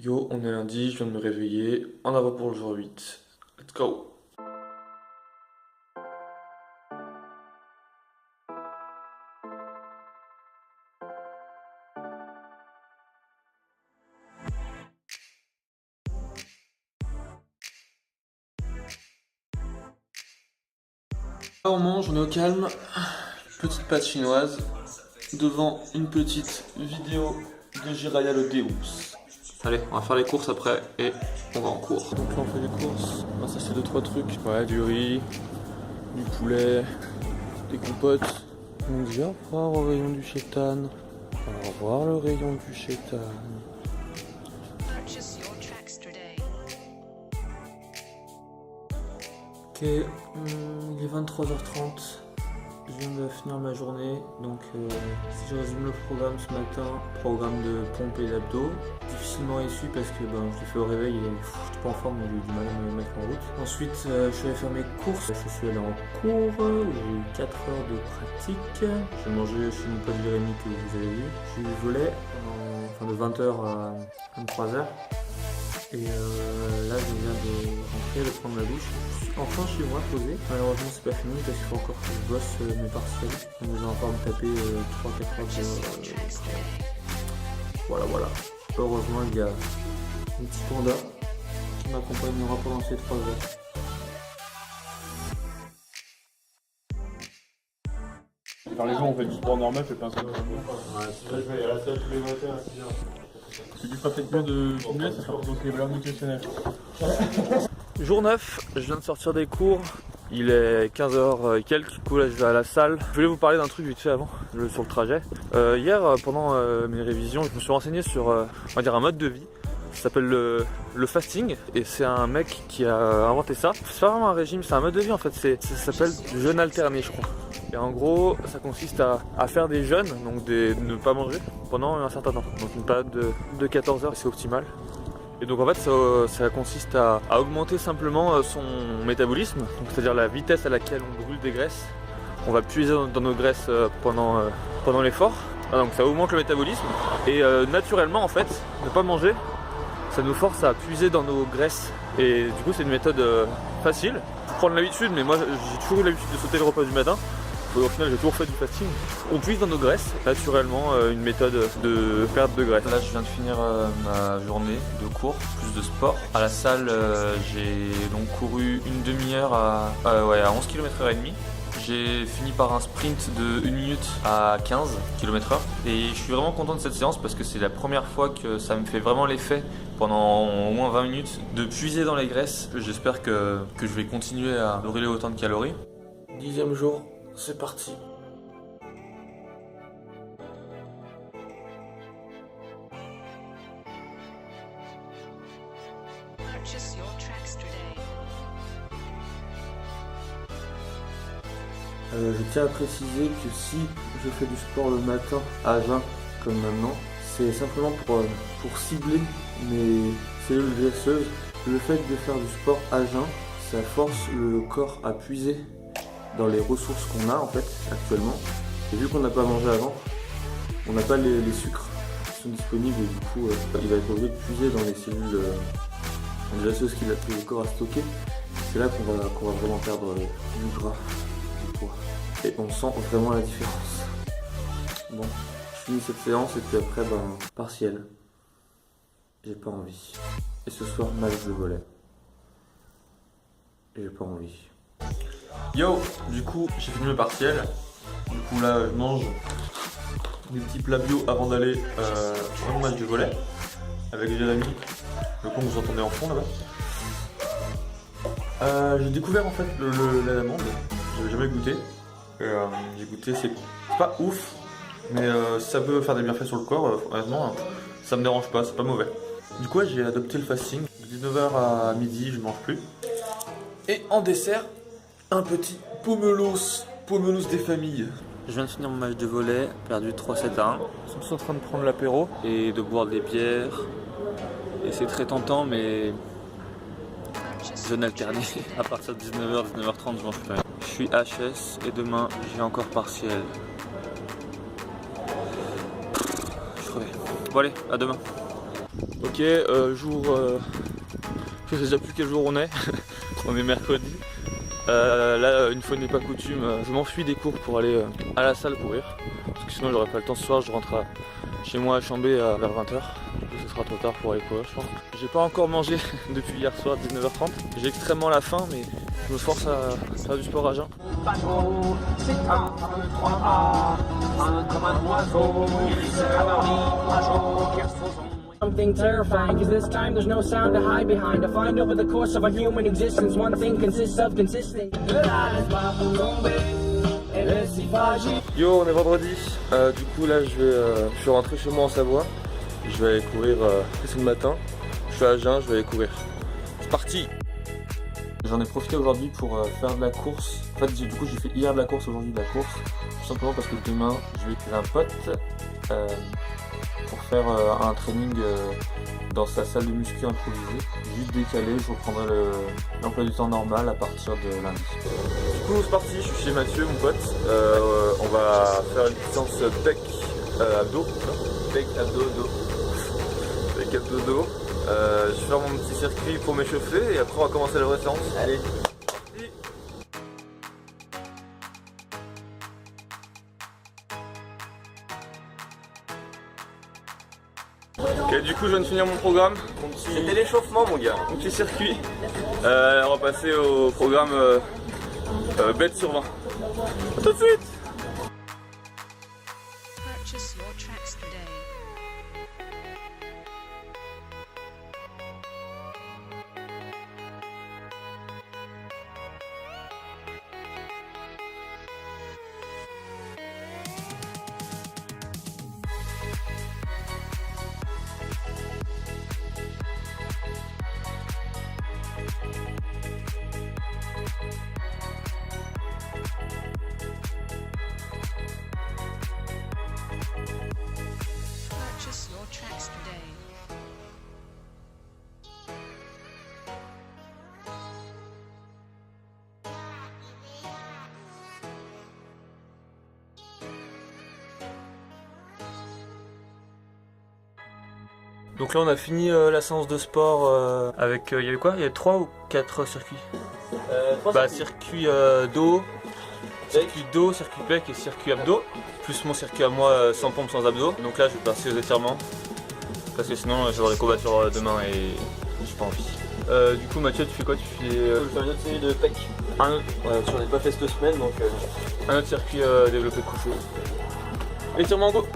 Yo, on est lundi, je viens de me réveiller. En avant pour le jour 8. Let's go! Là, on mange, on est au calme. Petite pâte chinoise. Devant une petite vidéo de Jiraya le Deus. Allez, on va faire les courses après et on va en cours. Donc là, on fait les courses. Ah, ça, c'est 2-3 trucs. Ouais, du riz, du poulet, des compotes. On dit au revoir au rayon du chétan. Au revoir le rayon du chétan. Ok, il est 23h30. Je viens de finir ma journée, donc si je résume le programme ce matin, programme de pompe et d'abdos, difficilement issu parce que je l'ai fait au réveil et j'étais pas en forme, j'ai eu du mal à me mettre en route. Ensuite, je suis allé faire mes courses, je suis allé en cours, j'ai eu 4 heures de pratique, j'ai mangé chez mon pote Jérémy que vous avez vu, j'ai eu le volet de 20h à 23h. Et là je viens de rentrer, de prendre ma douche. Je suis enfin chez moi posé. Malheureusement c'est pas fini parce qu'il faut encore que je bosse mes partiels. Donc je vais encore me taper 3-4 heures de travail. Voilà. Heureusement il y a un petit panda qui m'accompagnera pendant ces 3 heures. Par les gens on fait du sport normal, c'est pas un sport. Ouais, je vais à la salle tous les matins à 6h. Si tu feras peut-être mieux de dîner, ça sera pour tes valeurs nutritionnelles. Jour 9, je viens de sortir des cours. Il est 15h et quelques, du coup là je vais à la salle. Je voulais vous parler d'un truc vite fait avant, sur le trajet. Hier, pendant mes révisions, je me suis renseigné sur on va dire un mode de vie. Ça s'appelle le fasting et c'est un mec qui a inventé ça. C'est pas vraiment un régime, c'est un mode de vie en fait, ça s'appelle du jeûne alterné je crois. Et en gros ça consiste à faire des jeûnes, donc de ne pas manger pendant un certain temps. Donc une période de 14 heures c'est optimal. Et donc en fait ça consiste à augmenter simplement son métabolisme, c'est-à-dire la vitesse à laquelle on brûle des graisses. On va puiser dans nos graisses pendant l'effort. Donc ça augmente le métabolisme et naturellement en fait ne pas manger ça nous force à puiser dans nos graisses et du coup c'est une méthode facile. Faut prendre l'habitude, mais moi j'ai toujours eu l'habitude de sauter le repas du matin. Au final j'ai toujours fait du fasting. On puise dans nos graisses, naturellement une méthode de perte de graisse. Là je viens de finir ma journée de cours, plus de sport. À la salle j'ai donc couru une demi-heure à 11 km/h. J'ai fini par un sprint de 1 minute à 15 km/h et je suis vraiment content de cette séance parce que c'est la première fois que ça me fait vraiment l'effet pendant au moins 20 minutes de puiser dans les graisses. J'espère que je vais continuer à brûler autant de calories. 10e jour, c'est parti. Je tiens à préciser que si je fais du sport le matin à jeun, comme maintenant, c'est simplement pour cibler mes cellules graisseuses. Le fait de faire du sport à jeun, ça force le corps à puiser dans les ressources qu'on a en fait actuellement. Et vu qu'on n'a pas mangé avant, on n'a pas les sucres qui sont disponibles et du coup il va être obligé de puiser dans les cellules graisseuses que le corps a stockées. C'est là qu'on va vraiment perdre du gras. Et on sent vraiment la différence. Bon, je finis cette séance et puis après, partiel. J'ai pas envie. Et ce soir, match de volley. Et j'ai pas envie. Yo, du coup, j'ai fini le partiel. Du coup, là, je mange des petits plats bio avant d'aller sur un match de volley. Avec Jérémy, le con que vous entendez en fond là-bas. J'ai découvert en fait l'amande. J'avais jamais goûté. J'ai goûté, c'est pas ouf, mais ça peut faire des bienfaits sur le corps, honnêtement, ça me dérange pas, c'est pas mauvais. Du coup, j'ai adopté le fasting, de 19h à midi, je mange plus. Et en dessert, un petit pommelos des familles. Je viens de finir mon match de volley, perdu 3-7 à 1. Je suis tous en train de prendre l'apéro et de boire des bières. Et c'est très tentant, mais jeûne alterné. À partir de 19h, 19h30, je mange plus rien. Je suis HS et demain j'ai encore partiel. Je suis crevé. Bon allez, à demain. Ok, je sais déjà plus quel jour on est. On est mercredi. Là, une fois n'est pas coutume, je m'enfuis des cours pour aller à la salle courir. Parce que sinon j'aurais pas le temps ce soir, je rentre chez moi à Chambé vers 20h. Du coup ce sera trop tard pour aller courir je pense. J'ai pas encore mangé depuis hier soir 19h30. J'ai extrêmement la faim mais je me force à faire du sport à jeun. C'est un 3A, comme un oiseau, il se something terrifying, cause this time there's no sound to hide behind. I find over the course of our human existence, one thing consists of consisting. Yo, on est vendredi, du coup là je suis rentré chez moi en Savoie. Je vais aller courir, c'est le matin, je suis à Agen, je vais aller courir. C'est parti! J'en ai profité aujourd'hui pour faire de la course. En fait du coup j'ai fait hier de la course, aujourd'hui de la course. Tout simplement parce que demain je vais chez un pote pour faire un training dans sa salle de muscu improvisée. Juste décalé, je reprendrai l'emploi du temps normal à partir de lundi. Du coup c'est parti, je suis chez Mathieu, mon pote. On va faire une petite séance pec abdos. Pec abdos dos. Pec abdos dos. Je vais faire mon petit circuit pour m'échauffer et après on va commencer la vraie séance. Allez. Et du coup je viens de finir mon programme. C'était l'échauffement mon gars. Mon petit circuit. On va passer au programme bête sur 20. A tout de suite. Purchase your tracks today. Purchase your tracks today. Donc là on a fini la séance de sport avec, il y avait quoi? Il y avait 3 ou 4 circuits? 3 circuit dos, circuit dos, circuit pec et circuit abdos. Plus mon circuit à moi sans pompe, sans abdos. Donc là je vais passer aux étirements. Parce que sinon j'aurai des courbatures demain et j'ai pas envie. Du coup Mathieu tu fais quoi? Tu fais... Je vais faire une autre série de pec. Un autre, J'en ai pas fait cette semaine donc... un autre circuit développé couché. Étirement go!